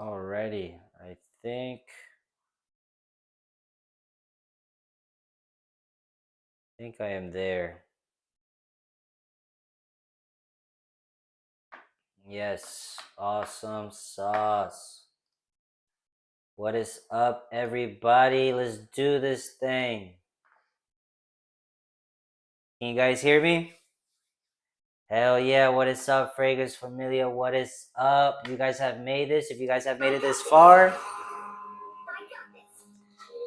Alrighty, I think I am there. Yes, awesome sauce. What is up, everybody? Let's do this thing. Can you guys hear me? Hell yeah, what is up, Fragrance Familia? What is up? You guys have made this. If you guys have made it this far,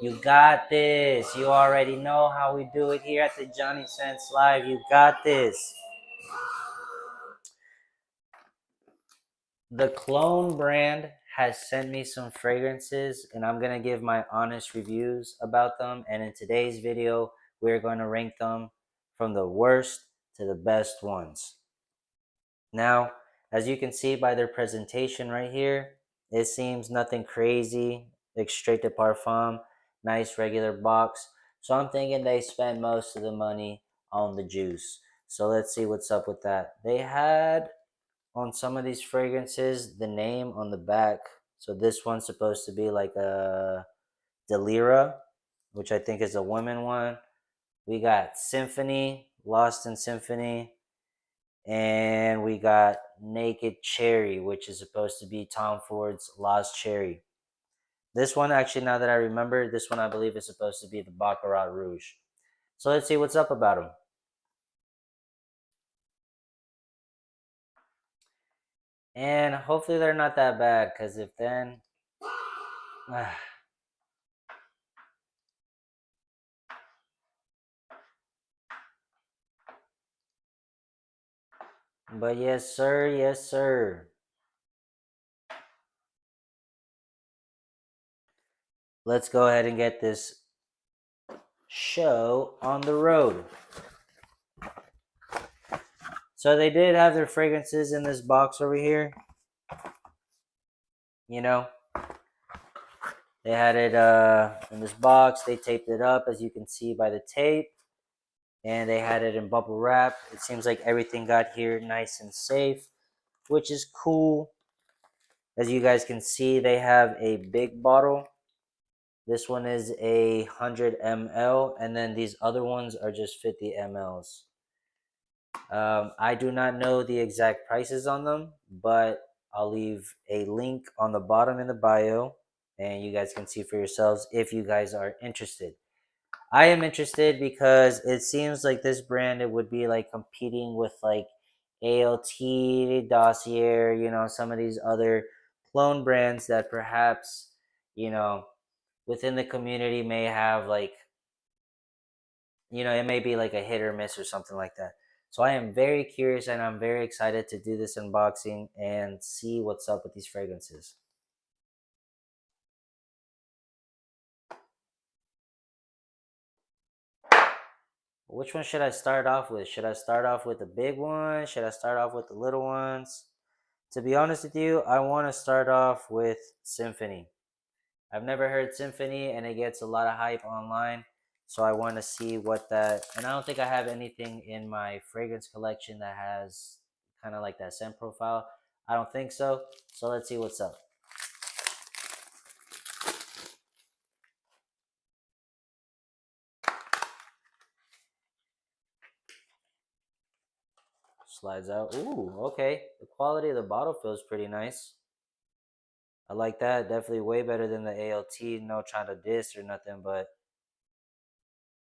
you got this. You already know how we do it here at the Johnny Sense Live. You got this. The Clone brand has sent me some fragrances, and I'm going to give my honest reviews about them. And in today's video, we're going to rank them from the worst to the best ones. Now, as you can see by their presentation right here, it seems nothing crazy. Extrait de Parfum, nice regular box. So I'm thinking they spent most of the money on the juice. So let's see what's up with that. They had on some of these fragrances the name on the back. So this one's supposed to be like a Delira, which I think is a women one. We got Symphony, Lost in Symphony, and we got Naked Cherry, which is supposed to be Tom Ford's Lost Cherry. This one, actually, now that I remember, this one I believe is supposed to be the Baccarat Rouge. So let's see what's up about them. And hopefully they're not that bad, because if then... But yes, sir. Yes, sir. Let's go ahead and get this show on the road. So they did have their fragrances in this box over here. You know, they had it in this box. They taped it up, as you can see by the tape. And they had it in bubble wrap. It seems like everything got here nice and safe, which is cool. As you guys can see, they have a big bottle. This one is 100 ml, and then these other ones are just 50 mls. I do not know the exact prices on them, but I'll leave a link on the bottom in the bio, and you guys can see for yourselves if you guys are interested. I am interested because it seems like this brand, it would be like competing with like ALT, Dossier, you know, some of these other clone brands that perhaps, you know, within the community may have like, you know, it may be like a hit or miss or something like that. So I am very curious and I'm very excited to do this unboxing and see what's up with these fragrances. Which one should I start off with? Should I start off with the big one? Should I start off with the little ones? To be honest with you, I want to start off with Symphony. I've never heard Symphony and it gets a lot of hype online. So I want to see what that, and I don't think I have anything in my fragrance collection that has kind of like that scent profile. I don't think so. So let's see what's up. Slides out. Ooh, okay. The quality of the bottle feels pretty nice. I like that. Definitely way better than the ALT. No trying to diss or nothing, but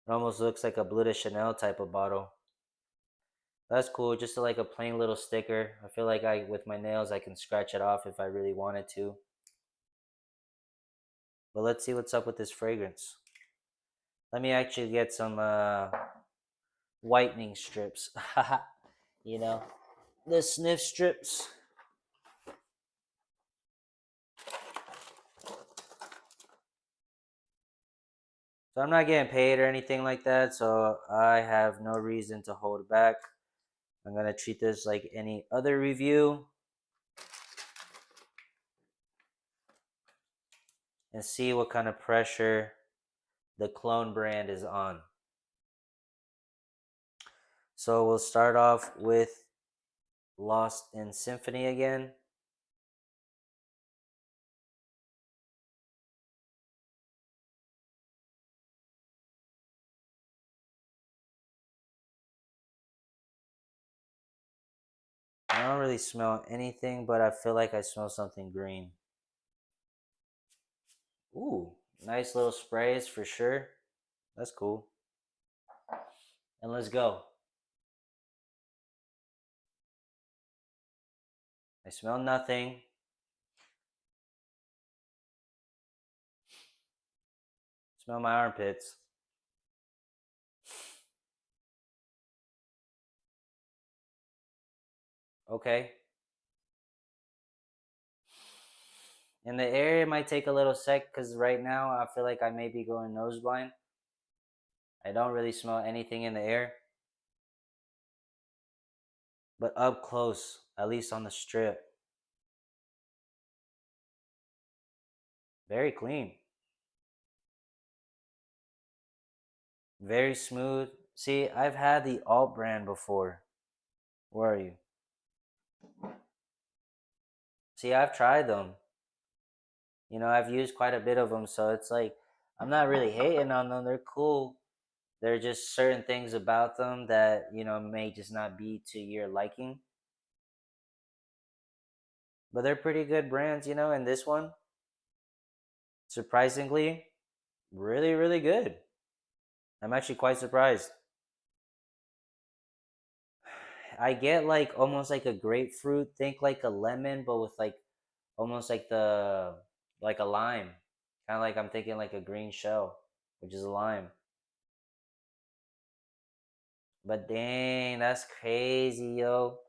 it almost looks like a Bleu de Chanel type of bottle. That's cool. Just like a plain little sticker. I feel like with my nails, I can scratch it off if I really wanted to. But let's see what's up with this fragrance. Let me actually get some whitening strips. You know, the sniff strips. So I'm not getting paid or anything like that, so I have no reason to hold back. I'm going to treat this like any other review and see what kind of pressure the clone brand is on. So we'll start off with Lost in Symphony again. I don't really smell anything, but I feel like I smell something green. Ooh, nice little sprays for sure. That's cool. And let's go. I smell nothing. Smell my armpits. Okay. In the air, it might take a little sec because right now I feel like I may be going nose blind. I don't really smell anything in the air. But up close, at least on the strip, very clean. Very smooth. See, I've had the alt brand before. Where are you? See, I've tried them. I've used quite a bit of them, so it's like I'm not really hating on them. They're cool. There are just certain things about them that, may just not be to your liking. But they're pretty good brands, and this one, surprisingly, really, really good. I'm actually quite surprised. I get like almost like a grapefruit, think like a lemon, but with like almost like a lime. Kind of like I'm thinking like a green shell, which is a lime. But dang, that's crazy, yo.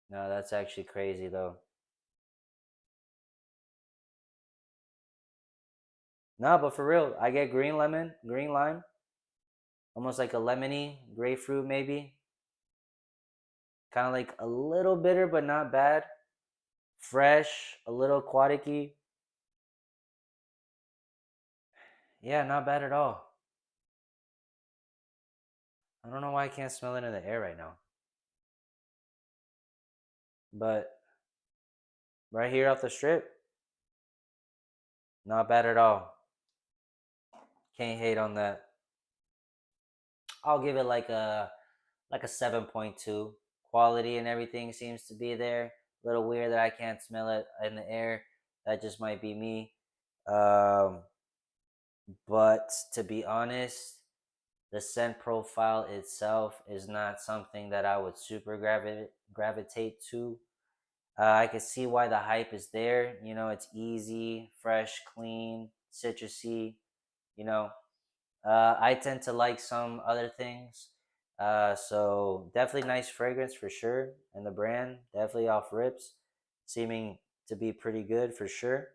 No, that's actually crazy though. No, but for real, I get green lemon, green lime, almost like a lemony grapefruit maybe. Kind of like a little bitter, but not bad. Fresh, a little aquatic-y. Yeah, not bad at all. I don't know why I can't smell it in the air right now. But right here off the strip, not bad at all. Can't hate on that. I'll give it like a 7.2. Quality and everything seems to be there. A little weird that I can't smell it in the air. That just might be me. Um, but to be honest, the scent profile itself is not something that I would super gravitate to. I can see why the hype is there. It's easy, fresh, clean, citrusy. You know, I tend to like some other things. So definitely nice fragrance for sure. And the brand definitely off rips, seeming to be pretty good for sure.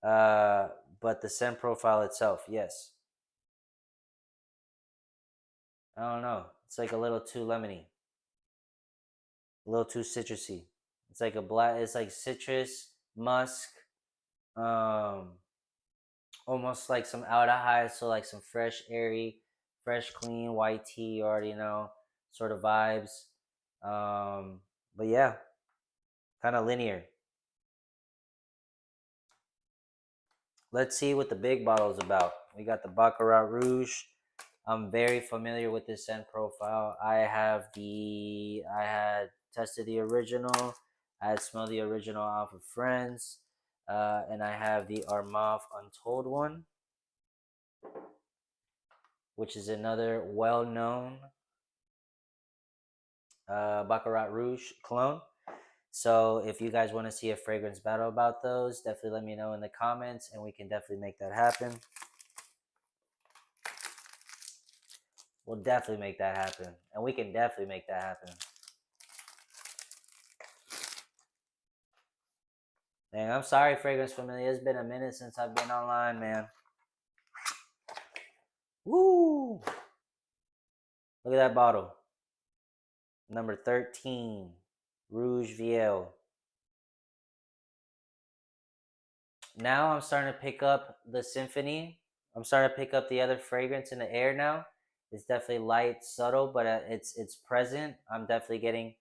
Uh, but the scent profile itself, yes. I don't know. It's like a little too lemony, a little too citrusy. It's like a black. It's like citrus, musk, um, almost like some aldehyde. So like some fresh, airy, fresh, clean white tea. You already know sort of vibes. Um, but yeah, kind of linear. Let's see what the big bottle is about. We got the Baccarat Rouge. I'm very familiar with this scent profile. I had tested the original. I had smelled the original off of Friends. And I have the Armaf Untold one, which is another well known Baccarat Rouge clone. So if you guys want to see a fragrance battle about those, definitely let me know in the comments and we can definitely make that happen. We'll definitely make that happen. And we can definitely make that happen. Dang, I'm sorry, Fragrance Familia. It's been a minute since I've been online, man. Woo! Look at that bottle. Number 13. Rouge Viel. Now I'm starting to pick up the Symphony. I'm starting to pick up the other fragrance in the air now. It's definitely light, subtle, but it's present. I'm definitely getting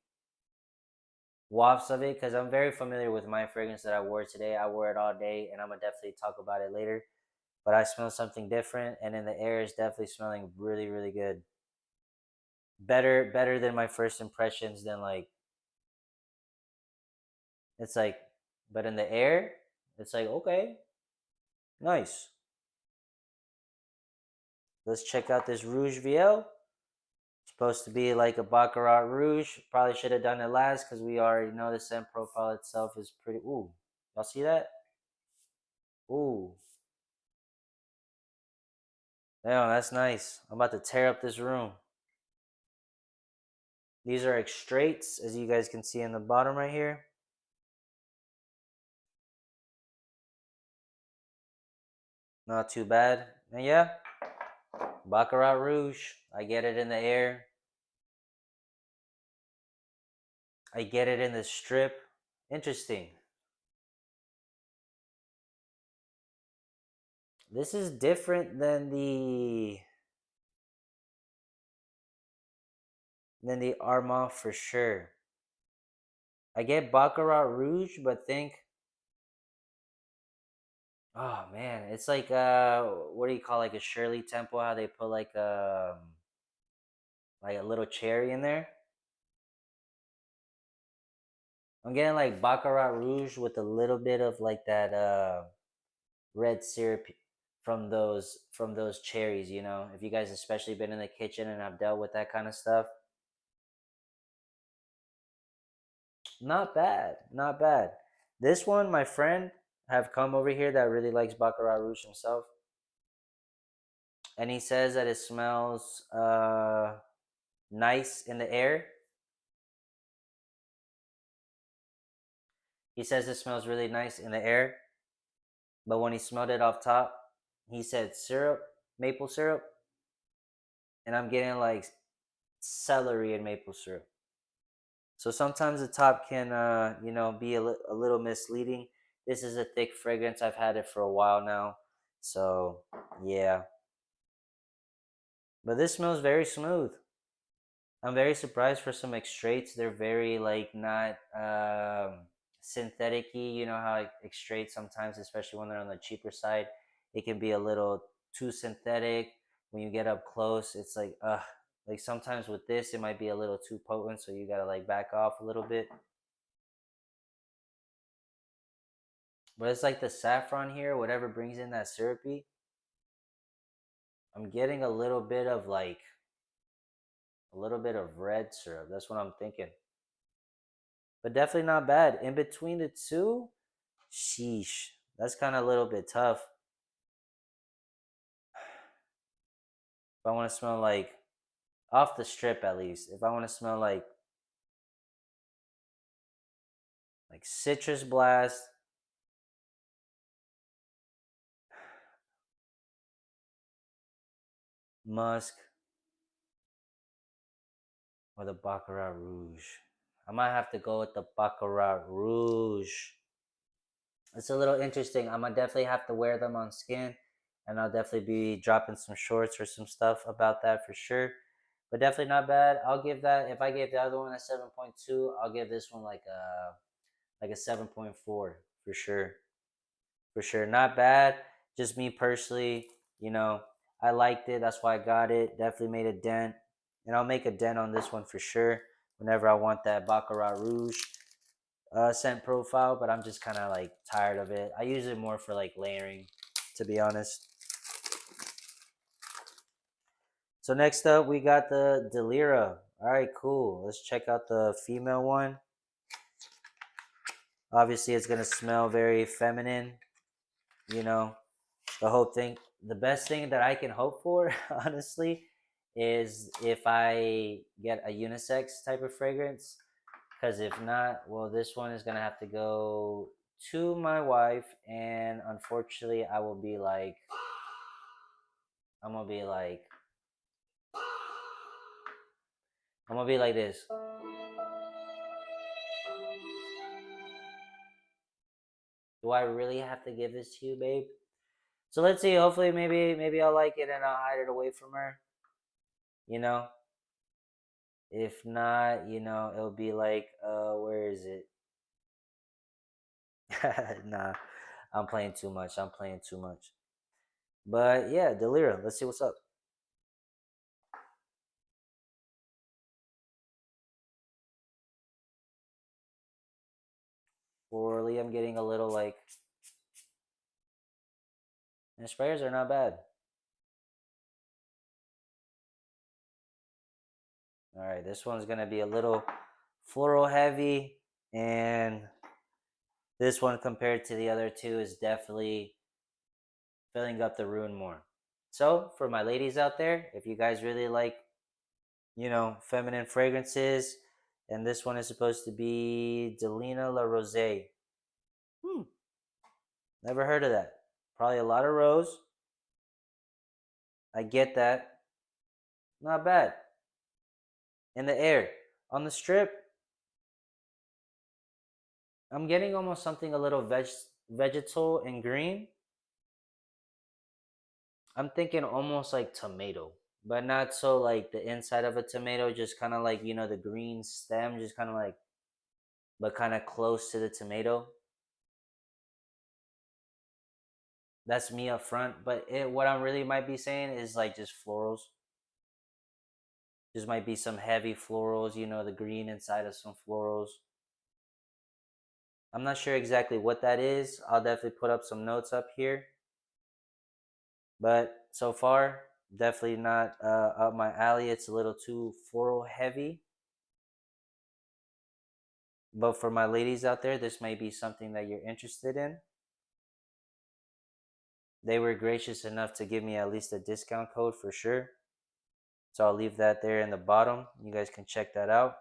wafts of it because I'm very familiar with my fragrance that I wore today. I wore it all day, and I'm gonna definitely talk about it later. But I smell something different, and in the air is definitely smelling really, really good. Better than my first impressions. Than like it's like, but in the air, it's like okay, nice. Let's check out this Rouge VL. Supposed to be like a Baccarat Rouge. Probably should have done it last because we already know the scent profile itself is pretty. Ooh, y'all see that? Ooh, damn, that's nice. I'm about to tear up this room. These are extraits, as you guys can see in the bottom right here. Not too bad. And yeah, Baccarat Rouge. I get it in the air. I get it in the strip. Interesting. This is different than the Armand for sure. I get Baccarat Rouge, but think, oh man, it's like what do you call like a Shirley Temple? How they put like a little cherry in there. I'm getting like Baccarat Rouge with a little bit of like that red syrup from those cherries. If you guys especially been in the kitchen and have dealt with that kind of stuff, not bad, not bad. This one, my friend have come over here that really likes Baccarat Rouge himself, and he says that it smells nice in the air. He says it smells really nice in the air, but when he smelled it off top, he said syrup, maple syrup, and I'm getting like celery and maple syrup. So sometimes the top can, be a little misleading. This is a thick fragrance. I've had it for a while now, so yeah. But this smells very smooth. I'm very surprised for some extraits. They're very like not synthetic-y. You know how like, extraits sometimes, especially when they're on the cheaper side, it can be a little too synthetic. When you get up close, it's like like sometimes with this it might be a little too potent, so you gotta like back off a little bit. But it's like the saffron here, whatever brings in that syrupy. I'm getting a little bit of red syrup. That's what I'm thinking. But definitely not bad. In between the two, sheesh. That's kind of a little bit tough. If I want to smell like off the strip at least. If I want to smell like citrus blast, musk, or the Baccarat Rouge. I might have to go with the Baccarat Rouge. It's a little interesting. I'm gonna definitely have to wear them on skin, and I'll definitely be dropping some shorts or some stuff about that for sure. But definitely not bad. I'll give that. If I gave the other one a 7.2, I'll give this one like a 7.4 for sure. For sure, not bad. Just me personally, you know, I liked it. That's why I got it. Definitely made a dent, and I'll make a dent on this one for sure. Whenever I want that Baccarat Rouge scent profile, but I'm just kind of like tired of it. I use it more for like layering, to be honest. So next up, we got the Delira. All right, cool. Let's check out the female one. Obviously, it's gonna smell very feminine. You know, the whole thing. The best thing that I can hope for, honestly, is if I get a unisex type of fragrance. Because if not, well, this one is gonna have to go to my wife, and unfortunately, I'm gonna be like, I'm gonna be like this. Do I really have to give this to you, babe? So let's see. Hopefully, maybe I'll like it and I'll hide it away from her. you know. If not, it'll be like, where is it? Nah, I'm playing too much. I'm playing too much. But yeah, Delira, let's see what's up. Florally, I'm getting a little like, and sprayers are not bad. All right, this one's gonna be a little floral heavy, and this one compared to the other two is definitely filling up the room more. So for my ladies out there, if you guys really like, feminine fragrances, and this one is supposed to be Delina La Rose. Hmm, never heard of that. Probably a lot of rose. I get that. Not bad. In the air. On the strip, I'm getting almost something a little vegetal and green. I'm thinking almost like tomato, but not so like the inside of a tomato, just kind of like, the green stem, just kind of like, but kind of close to the tomato. That's me up front. But what I really might be saying is like just florals. Just might be some heavy florals, the green inside of some florals. I'm not sure exactly what that is. I'll definitely put up some notes up here. But so far, definitely not up my alley. It's a little too floral heavy. But for my ladies out there, this may be something that you're interested in. They were gracious enough to give me at least a discount code for sure. So I'll leave that there in the bottom. You guys can check that out.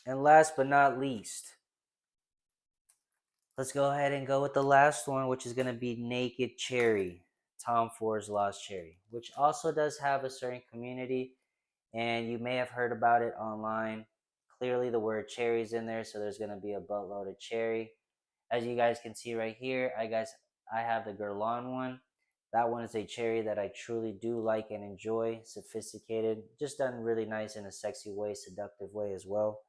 And last but not least, let's go ahead and go with the last one, which is going to be Naked Cherry, Tom Ford's Lost Cherry, which also does have a certain community, and you may have heard about it online. Clearly, the word cherry's in there, so there's going to be a buttload of cherry. As you guys can see right here, I have the Guerlain one. That one is a cherry that I truly do like and enjoy. Sophisticated, just done really nice in a sexy way, seductive way as well.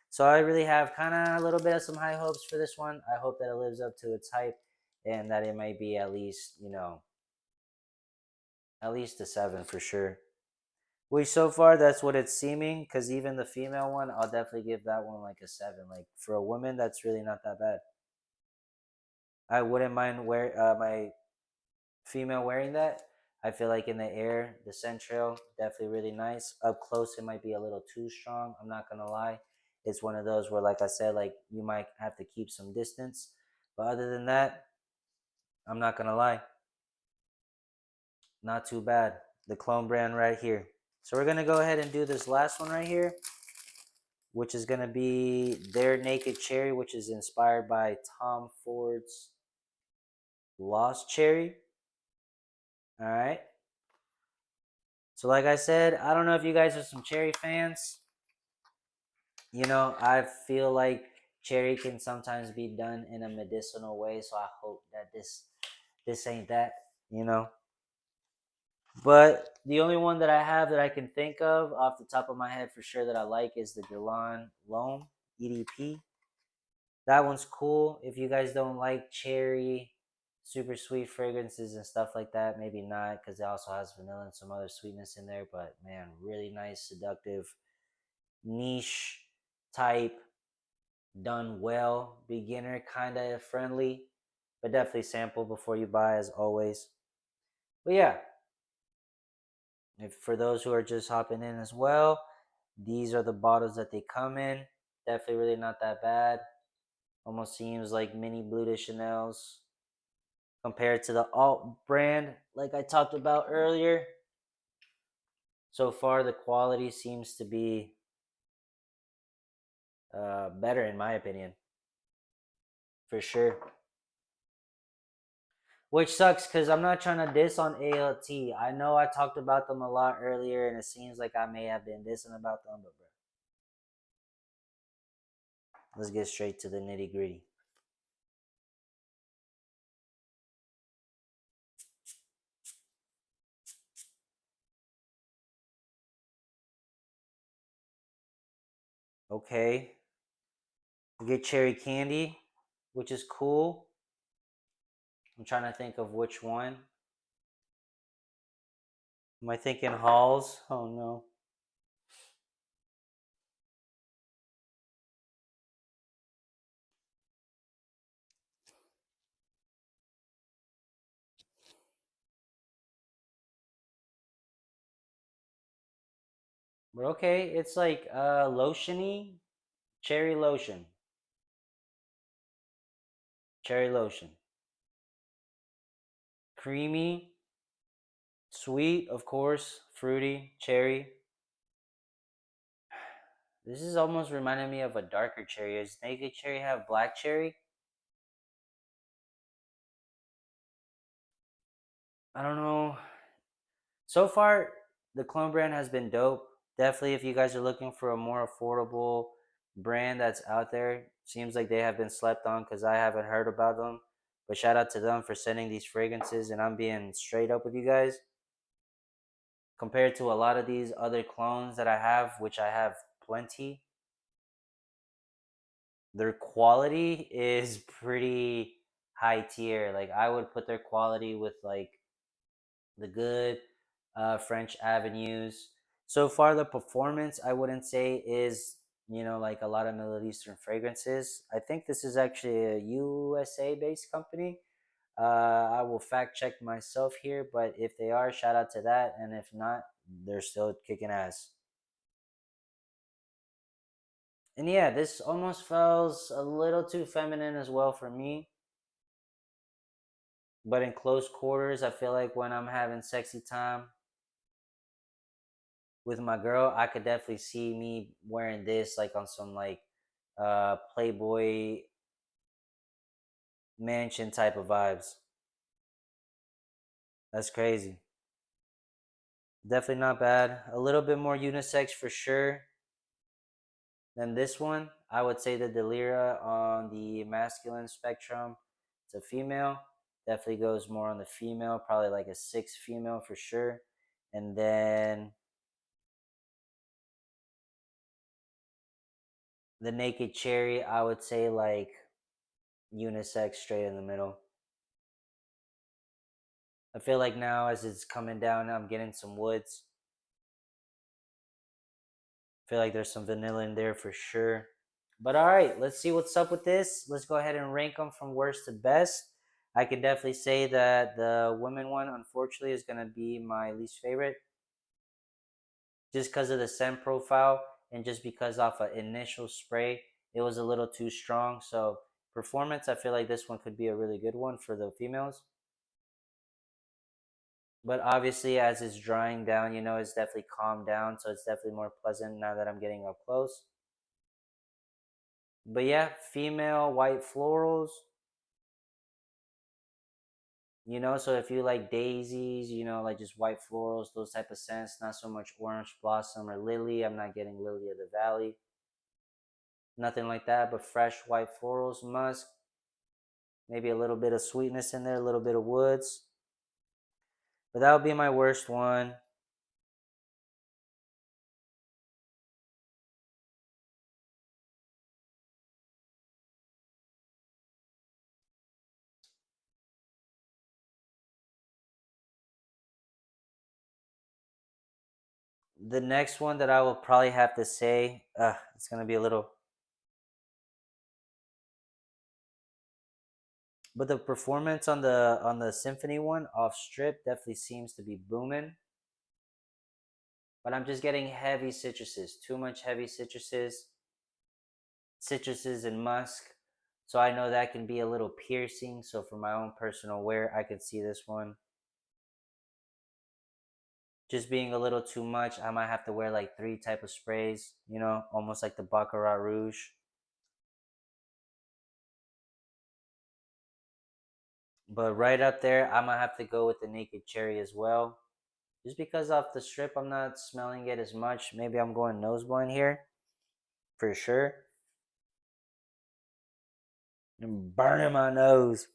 So I really have kind of a little bit of some high hopes for this one. I hope that it lives up to its hype and that it might be at least, at least a 7 for sure. Which so far that's what it's seeming, because even the female one, I'll definitely give that one like a 7. Like for a woman, that's really not that bad. I wouldn't mind my female wearing that. I feel like in the air, the scent trail definitely really nice. Up close, it might be a little too strong. I'm not gonna lie. It's one of those where, like I said, like you might have to keep some distance. But other than that, I'm not gonna lie, not too bad. The clone brand right here. So we're gonna go ahead and do this last one right here, which is gonna be their Naked Cherry, which is inspired by Tom Ford's Lost Cherry. All right. So, like I said, I don't know if you guys are some cherry fans. I feel like cherry can sometimes be done in a medicinal way, so I hope that this ain't that, you know. But the only one that I have that I can think of off the top of my head for sure that I like is the Guerlain L'Homme EDP. That one's cool. If you guys don't like cherry, super sweet fragrances and stuff like that, maybe not, because it also has vanilla and some other sweetness in there. But man, really nice, seductive, niche type, done well, beginner kind of friendly, but definitely sample before you buy as always. But yeah, if for those who are just hopping in as well, these are the bottles that they come in. Definitely really not that bad. Almost seems like mini Blue de Chanel's compared to the alt brand like I talked about earlier. So far the quality seems to be better in my opinion, for sure. Which sucks because I'm not trying to diss on ALT. I know I talked about them a lot earlier, and it seems like I may have been dissing about them, but bro, let's get straight to the nitty gritty. Okay. You get cherry candy, which is cool. I'm trying to think of which one. Am I thinking Halls? Oh no. But okay, it's like lotiony, cherry lotion. Cherry lotion. Creamy, sweet, of course, fruity, cherry. This is almost reminding me of a darker cherry. Does naked cherry have black cherry? I don't know. So far, the clone brand has been dope. Definitely, if you guys are looking for a more affordable brand that's out there, seems like they have been slept on because I haven't heard about them. But shout out to them for sending these fragrances, and I'm being straight up with you guys. Compared to a lot of these other clones that I have, which I have plenty, their quality is pretty high tier. Like I would put their quality with like the good French Avenues. So far, the performance I wouldn't say is like a lot of Middle Eastern fragrances. I think this is actually a USA based company. I will fact check myself here, but if they are, shout out to that. And if not, they're still kicking ass. And yeah, this almost feels a little too feminine as well for me. But in close quarters, I feel like when I'm having sexy time with my girl, I could definitely see me wearing this like on some like Playboy mansion type of vibes. That's crazy. Definitely not bad. A little bit more unisex for sure than this one. I would say the Delira on the masculine spectrum. It's a female. Definitely goes more on the female, probably like a 6 female for sure. And then the Naked Cherry, I would say like unisex straight in the middle. I feel like now as it's coming down, I'm getting some woods. I feel like there's some vanilla in there for sure. But all right, let's see what's up with this. Let's go ahead and rank them from worst to best. I can definitely say that the women one, unfortunately, is going to be my least favorite just because of the scent profile and just because off an initial spray, it was a little too strong. So, performance, I feel like this one could be a really good one for the females. But obviously, as it's drying down, it's definitely calmed down. So, it's definitely more pleasant now that I'm getting up close. But yeah, female white florals. So if you like daisies, like just white florals, those type of scents, not so much orange blossom or lily. I'm not getting lily of the valley, nothing like that. But fresh white florals, musk, maybe a little bit of sweetness in there, a little bit of woods. But that would be my worst one. The next one that I will probably have to say, it's gonna be a little, but the performance on the symphony one off strip definitely seems to be booming. But I'm just getting heavy citruses, too much heavy citruses and musk. So I know that can be a little piercing. So for my own personal wear, I could see this one just being a little too much. I might have to wear like 3 type of sprays, almost like the Baccarat Rouge. But right up there, I might have to go with the Naked Cherry as well. Just because off the strip, I'm not smelling it as much. Maybe I'm going nose blind here for sure. I'm burning my nose.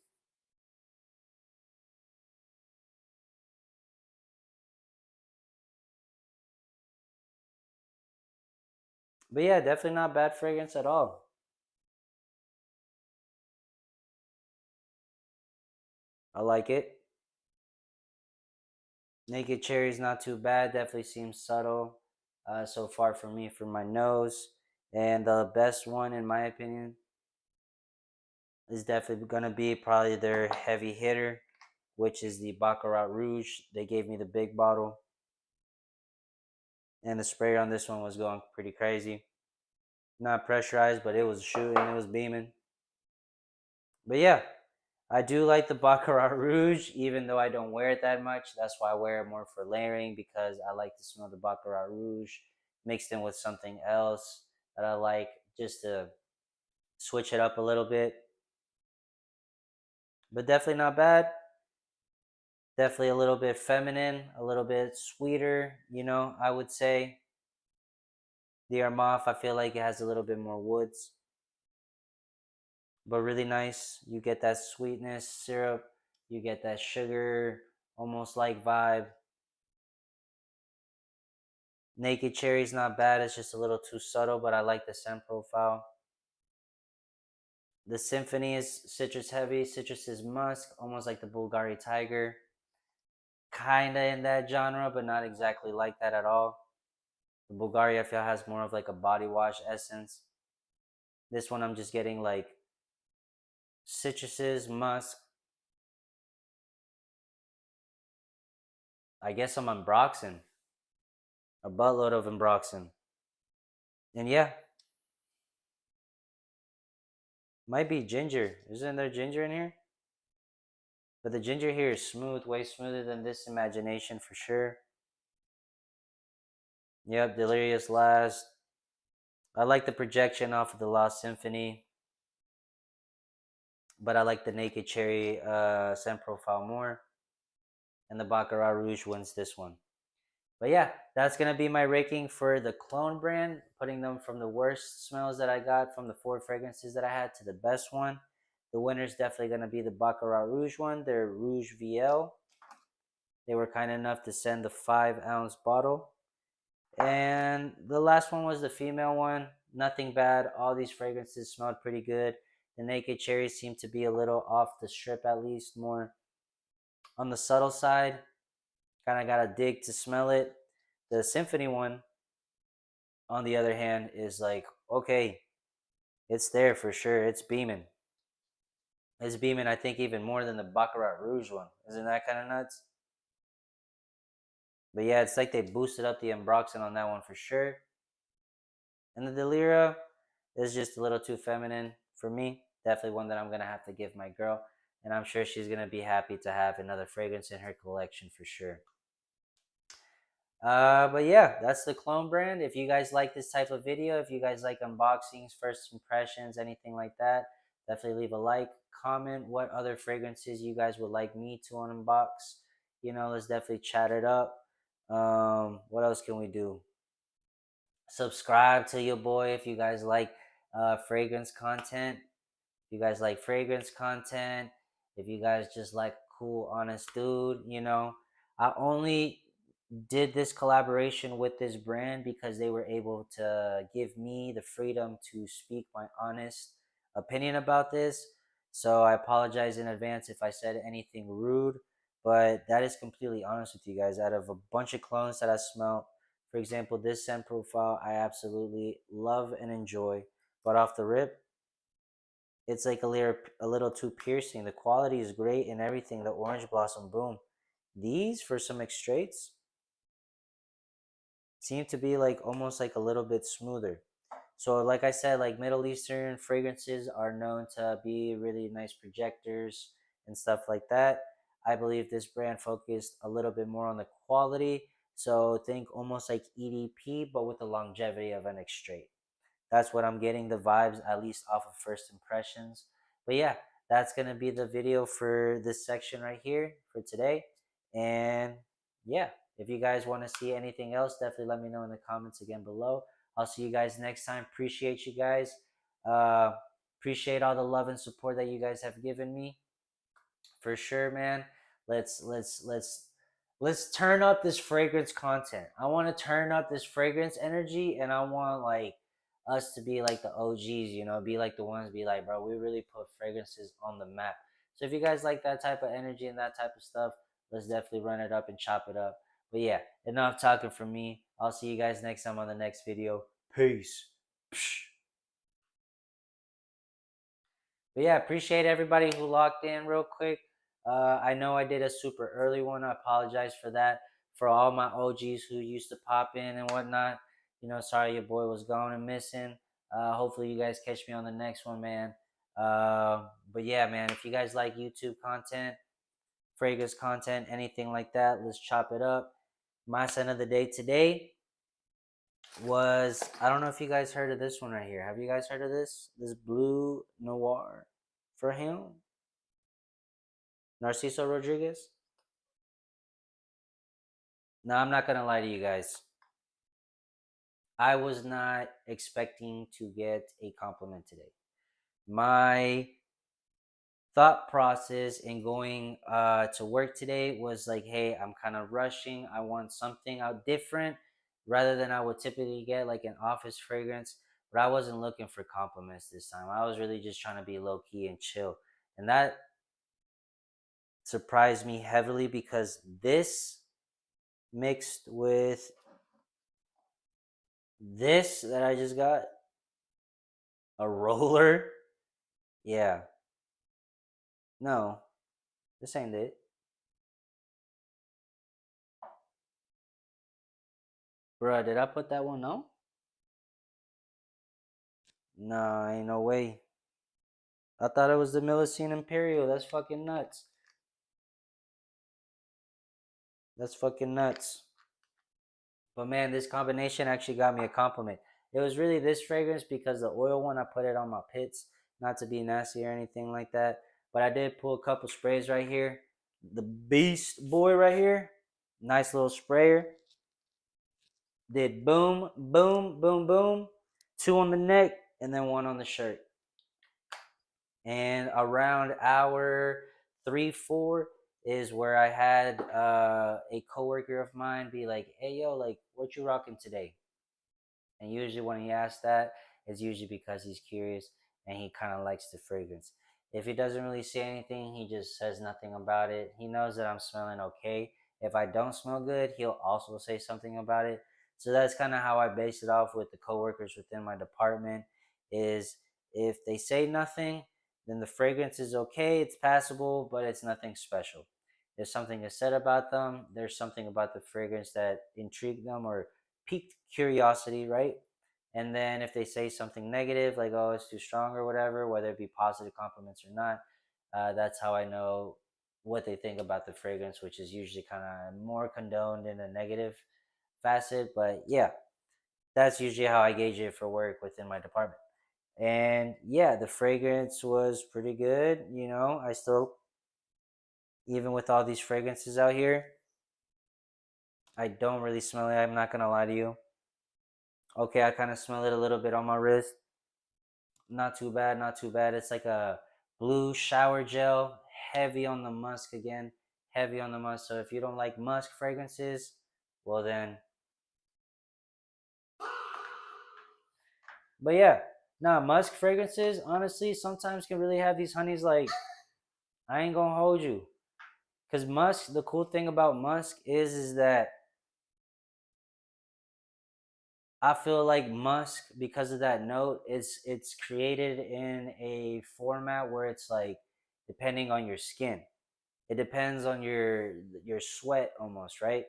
But yeah, definitely not bad fragrance at all. I like it. Naked Cherry is not too bad. Definitely seems subtle so far for me for my nose. And the best one, in my opinion, is definitely going to be probably their heavy hitter, which is the Baccarat Rouge. They gave me the big bottle. And the sprayer on this one was going pretty crazy. Not pressurized, but it was shooting, it was beaming. But yeah, I do like the Baccarat Rouge, even though I don't wear it that much. That's why I wear it more for layering because I like to smell the Baccarat Rouge mixed in with something else that I like just to switch it up a little bit. But definitely not bad. Definitely a little bit feminine, a little bit sweeter, I would say. The Armaf, I feel like it has a little bit more woods, but really nice. You get that sweetness, syrup, you get that sugar, almost like vibe. Naked Cherry's not bad. It's just a little too subtle, but I like the scent profile. The Symphony is citrus heavy. Citrus is musk, almost like the Bulgari Tiger. Kinda in that genre, but not exactly like that at all. The Bulgari I feel has more of like a body wash essence. This one I'm just getting like citruses, musk. I guess I'm unboxing. A buttload of unboxing. And yeah, might be ginger. Isn't there ginger in here? But the ginger here is smooth, way smoother than this Imagination for sure. Yep, Delirious Last. I like the projection off of the Lost Symphony, but I like the Naked Cherry scent profile more. And the Baccarat Rouge wins this one. But yeah, that's going to be my ranking for the Clone brand, putting them from the worst smells that I got from the 4 fragrances that I had to the best one. The winner is definitely going to be the Baccarat Rouge one, their Rouge VL. They were kind enough to send the 5-ounce bottle. And the last one was the female one. Nothing bad. All these fragrances smelled pretty good. The Naked Cherry seemed to be a little off the strip, at least more on the subtle side. Kind of got to dig to smell it. The Symphony one, on the other hand, is like, okay, it's there for sure. It's beaming. It's beaming, I think, even more than the Baccarat Rouge one. Isn't that kind of nuts? But yeah, it's like they boosted up the Ambroxan on that one for sure. And the Delira is just a little too feminine for me. Definitely one that I'm going to have to give my girl. And I'm sure she's going to be happy to have another fragrance in her collection for sure. But yeah, that's the Clone brand. If you guys like this type of video, if you guys like unboxings, first impressions, anything like that, definitely leave a like, comment what other fragrances you guys would like me to unbox. Let's definitely chat it up. What else can we do? Subscribe to your boy if you guys like fragrance content. If you guys like fragrance content, if you guys just like cool, honest dude, I only did this collaboration with this brand because they were able to give me the freedom to speak my honest opinion about this. So I apologize in advance if I said anything rude, but that is completely honest with you guys. Out of a bunch of clones that I smelled, for example, this scent profile I absolutely love and enjoy, but off the rip, it's like a little too piercing. The quality is great and everything. The orange blossom, boom. These for some extraits seem to be like almost like a little bit smoother. So, like I said, like Middle Eastern fragrances are known to be really nice projectors and stuff like that. I believe this brand focused a little bit more on the quality. So, think almost like EDP, but with the longevity of an extrait. That's what I'm getting the vibes, at least off of first impressions. But yeah, that's gonna be the video for this section right here for today. And yeah, if you guys want to see anything else, definitely let me know in the comments again below. I'll see you guys next time. Appreciate you guys. Uh, appreciate all the love and support that you guys have given me for sure, man. Let's turn up this fragrance content. I want to turn up this fragrance energy, and I want like us to be like the OGs, you know, be like the ones, be like, bro, we really put fragrances on the map. So if you guys like that type of energy and that type of stuff, let's definitely run it up and chop it up. But yeah, enough talking from me. I'll see you guys next time on the next video. Peace. Psh. But yeah, appreciate everybody who locked in real quick. I know I did a super early one. I apologize for that. For all my OGs who used to pop in and whatnot, you know, sorry your boy was gone and missing. Hopefully you guys catch me on the next one, man. But yeah, man, if you guys like YouTube content, fragrance content, anything like that, let's chop it up. My scent of the day today was, I don't know if you guys heard of this one right here. Have you guys heard of this? This Blue Noir for him, Narciso Rodriguez. No, I'm not gonna lie to you guys. I was not expecting to get a compliment today. My thought process in going to work today was like, hey, I'm kind of rushing. I want something out different rather than I would typically get like an office fragrance. But I wasn't looking for compliments this time. I was really just trying to be low key and chill. And that surprised me heavily because this mixed with this that I just got, a roller. Yeah. No, this ain't it. Bruh, did I put that one? No? Nah, ain't no way. I thought it was the Millicene Imperial. That's fucking nuts. That's fucking nuts. But man, this combination actually got me a compliment. It was really this fragrance because the oil one, I put it on my pits. Not to be nasty or anything like that. But I did pull a couple sprays right here. The Beast Boy right here. Nice little sprayer. Did boom, boom, boom, boom. Two on the neck and then one on the shirt. And around hour 3, 4 is where I had a coworker of mine be like, "Hey yo, like, what you rocking today?" And usually when he asks that, it's usually because he's curious and he kind of likes the fragrance. If he doesn't really say anything, he just says nothing about it. He knows that I'm smelling okay. If I don't smell good, he'll also say something about it. So that's kind of how I base it off with the coworkers within my department. Is if they say nothing, then the fragrance is okay, it's passable, but it's nothing special. If something is said about them, there's something about the fragrance that intrigued them or piqued curiosity, right? And then if they say something negative, like, oh, it's too strong or whatever, whether it be positive compliments or not, that's how I know what they think about the fragrance, which is usually kind of more condoned in a negative facet. But yeah, that's usually how I gauge it for work within my department. And yeah, the fragrance was pretty good. You know, I still, even with all these fragrances out here, I don't really smell it. I'm not going to lie to you. Okay, I kind of smell it a little bit on my wrist. Not too bad, not too bad. It's like a blue shower gel, heavy on the musk again, heavy on the musk. So if you don't like musk fragrances, well then. But yeah, nah, musk fragrances, honestly, sometimes can really have these honeys like, I ain't gonna hold you. Cause musk, the cool thing about musk is that I feel like musk, because of that note, it's created in a format where it's like depending on your skin. It depends on your sweat almost, right?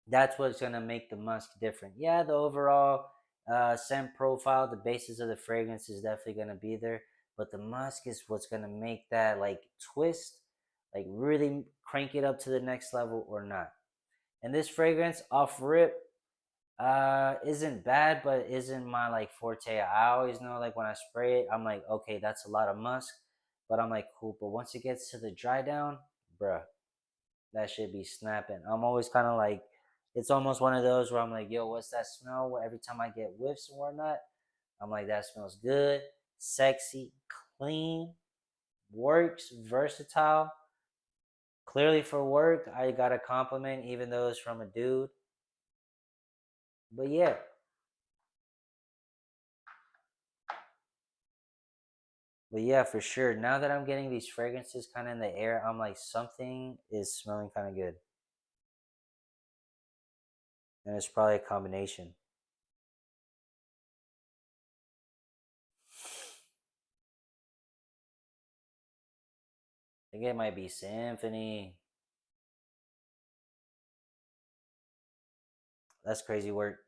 That's what's gonna make the musk different. Yeah, the overall scent profile, the basis of the fragrance is definitely gonna be there, but the musk is what's gonna make that like twist, like really crank it up to the next level or not. And this fragrance off rip isn't bad, but isn't my like forte. I always know like when I spray it, I'm like, okay, that's a lot of musk, but I'm like, cool. But once it gets to the dry down, bruh, that should be snapping. I'm always kind of like, it's almost one of those where I'm like, yo, what's that smell? Every time I get whiffs and whatnot, I'm like, that smells good, sexy, clean, works, versatile. Clearly for work, I got a compliment, even though it's from a dude. But yeah, But yeah, for sure. Now that I'm getting these fragrances kind of in the air, I'm like, something is smelling kind of good. And it's probably a combination. I think it might be Symphony. That's crazy work.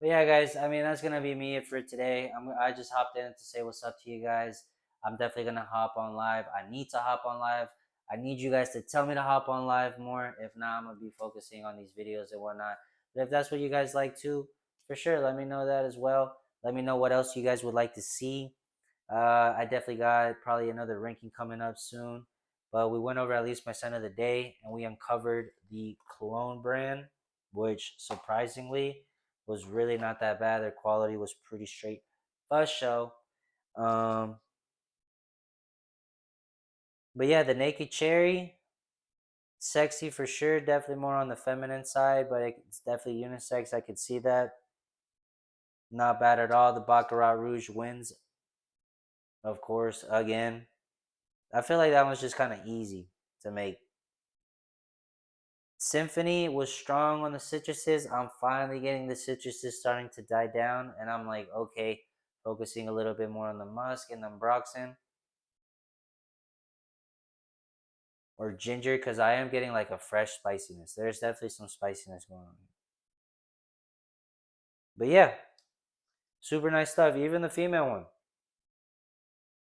But yeah, guys, I mean, that's gonna be me for today. I just hopped in to say what's up to you guys. I'm definitely gonna hop on live. I need to hop on live. I need you guys to tell me to hop on live more. If not, I'm gonna be focusing on these videos and whatnot. But if that's what you guys like too, for sure, let me know that as well. Let me know what else you guys would like to see. I definitely got probably another ranking coming up soon. But we went over at least my scent of the day, and we uncovered the cologne brand, which surprisingly was really not that bad. Their quality was pretty straight for show. Um, but yeah, the Naked Cherry, sexy for sure. Definitely more on the feminine side, but it's definitely unisex. I could see that. Not bad at all. The Baccarat Rouge wins, of course, again. I feel like that one's just kind of easy to make. Symphony was strong on the citruses. I'm finally getting the citruses starting to die down, and I'm like, okay, focusing a little bit more on the musk and the ambroxan or ginger because I am getting like a fresh spiciness. There's definitely some spiciness going on. But yeah, super nice stuff. Even the female one,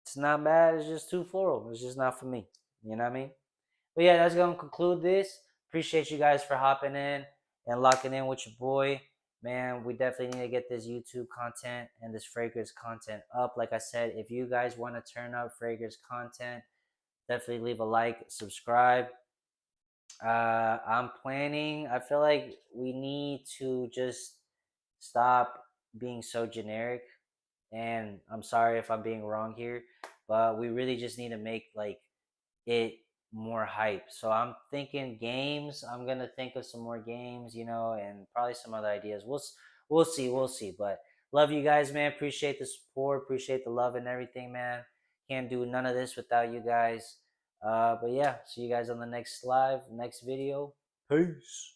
it's not bad. It's just too floral. It's just not for me. You know what I mean? But yeah, that's gonna conclude this. Appreciate you guys for hopping in and locking in with your boy. Man, we definitely need to get this YouTube content and this fragrance content up. Like I said, if you guys want to turn up fragrance content, definitely leave a like, subscribe. I'm planning. I feel like we need to just stop being so generic. And I'm sorry if I'm being wrong here, but we really just need to make like it more hype. So I'm thinking games. I'm gonna think of some more games, and probably some other ideas. We'll see, we'll see. But love you guys, man. Appreciate the support, appreciate the love and everything, man. Can't do none of this without you guys. But yeah, see you guys on the next live, next video. Peace.